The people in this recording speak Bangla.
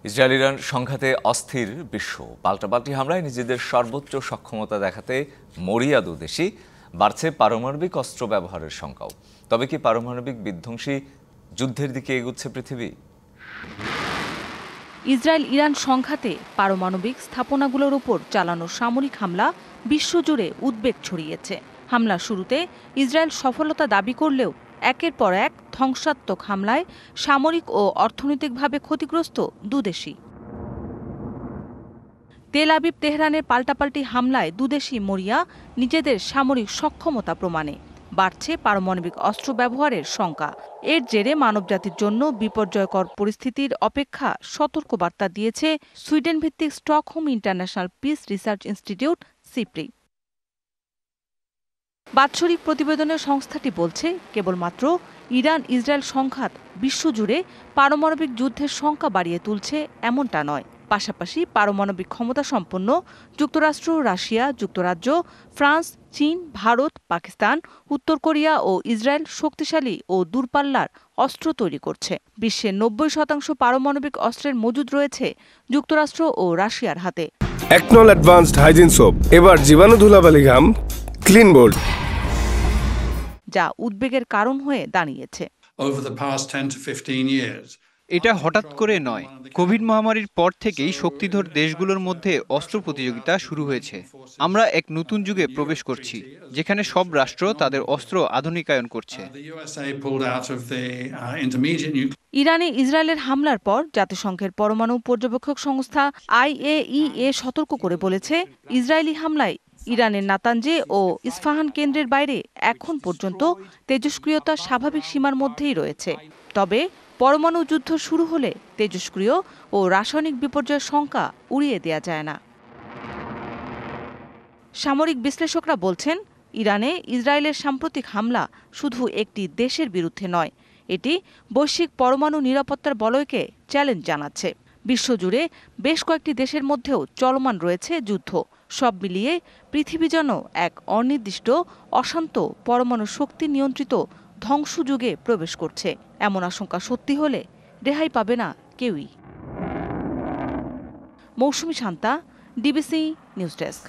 ইসরায়েল ইরান সংঘাতে অস্থির বিশ্ব। পাল্টাপাল্টি হামলায় নিজেদের সর্বোচ্চ সক্ষমতা দেখাতে মরিয়া দুদেশই। বাড়ছে পারমাণবিক অস্ত্র ব্যবহারের শঙ্কাও। তবে কি পারমাণবিক বিধ্বংসী যুদ্ধের দিকে এগুচ্ছে পৃথিবী? ইসরায়েল ইরান সংঘাতে পারমাণবিক স্থাপনাগুলোর উপর চালানো সামরিক হামলা বিশ্বজুড়ে উদ্বেগ ছড়িয়েছে। হামলার শুরুতে ইসরায়েল সফলতা দাবি করলেও একের পর এক ধ্বংসাত্মক হামলায় সামরিক ও অর্থনৈতিকভাবে ক্ষতিগ্রস্ত দুদেশই। তেল আবিব তেহরানের পাল্টাপাল্টি হামলায় দুদেশই মরিয়া নিজেদের সামরিক সক্ষমতা প্রমাণে। বাড়ছে পারমাণবিক অস্ত্র ব্যবহারের শঙ্কা। এর জেরে মানবজাতির জন্য বিপর্যয়কর পরিস্থিতির অপেক্ষা সতর্কবার্তা দিয়েছে সুইডেন ভিত্তিক Stockholm international piece research institute SIPRI. বাৎসরিক প্রতিবেদনের সংস্থাটি বলছে, কেবলমাত্র ইরান ইসরায়েল সংঘাত বিশ্বজুড়ে পারমাণবিক যুদ্ধের শঙ্কা বাড়িয়ে তুলছে এমনটা নয়। পাশাপাশি পারমাণবিক ক্ষমতাসম্পন্ন যুক্তরাষ্ট্র, রাশিয়া, যুক্তরাজ্য, ফ্রান্স, চীন, ভারত, পাকিস্তান, উত্তর কোরিয়া ও ইসরায়েল শক্তিশালী ও দূরপাল্লার অস্ত্র তৈরি করছে। বিশ্বের ৯০% পারমাণবিক অস্ত্রের মজুদ রয়েছে যুক্তরাষ্ট্র ও রাশিয়ার হাতে। একনল অ্যাডভান্সড হাইজিন সোপ এবার জীবাণু ধুলাবালি ঘাম ক্লিন বোল্ড, যা উদ্বেগের কারণ হয়ে দাঁড়িয়েছে। এটা হঠাৎ করে নয়, কোভিড মহামারীর পর থেকেই শক্তিধর দেশগুলোর মধ্যে অস্ত্র প্রতিযোগিতা শুরু হয়েছে। আমরা এক নতুন যুগে প্রবেশ করছি, যেখানে সব রাষ্ট্র তাদের অস্ত্র আধুনিকায়ন করছে। ইরানে ইসরায়েলের হামলার পর জাতিসংঘের পরমাণু পর্যবেক্ষক সংস্থা IAEA সতর্ক করে বলেছে, ইসরায়েলি হামলায় ইরানের নাতানজে ও ইস্পাহান কেন্দ্রের বাইরে এখন পর্যন্ত তেজস্ক্রিয়তা স্বাভাবিক সীমার মধ্যেই রয়েছে। তবে পরমাণু যুদ্ধ শুরু হলে তেজস্ক্রিয় ও রাসায়নিক বিপর্যয়ের শঙ্কা উড়িয়ে দেয়া যায় না। সামরিক বিশ্লেষকরা বলছেন, ইরানে ইসরায়েলের সাম্প্রতিক হামলা শুধু একটি দেশের বিরুদ্ধে নয়, এটি বৈশ্বিক পরমাণু নিরাপত্তার বলয়কে চ্যালেঞ্জ জানাচ্ছে। বিশ্বজুড়ে বেশ কয়েকটি দেশের মধ্যেও চলমান রয়েছে যুদ্ধ। সব মিলিয়ে পৃথিবী যেন এক অনির্দিষ্ট অশান্ত পরমাণু শক্তি নিয়ন্ত্রিত ধ্বংসযুগে প্রবেশ করছে। এমন আশঙ্কা সত্যি হলে রেহাই পাবে না কেউই। মৌসুমী শান্তা, ডিবিসি নিউজ ডেস্ক।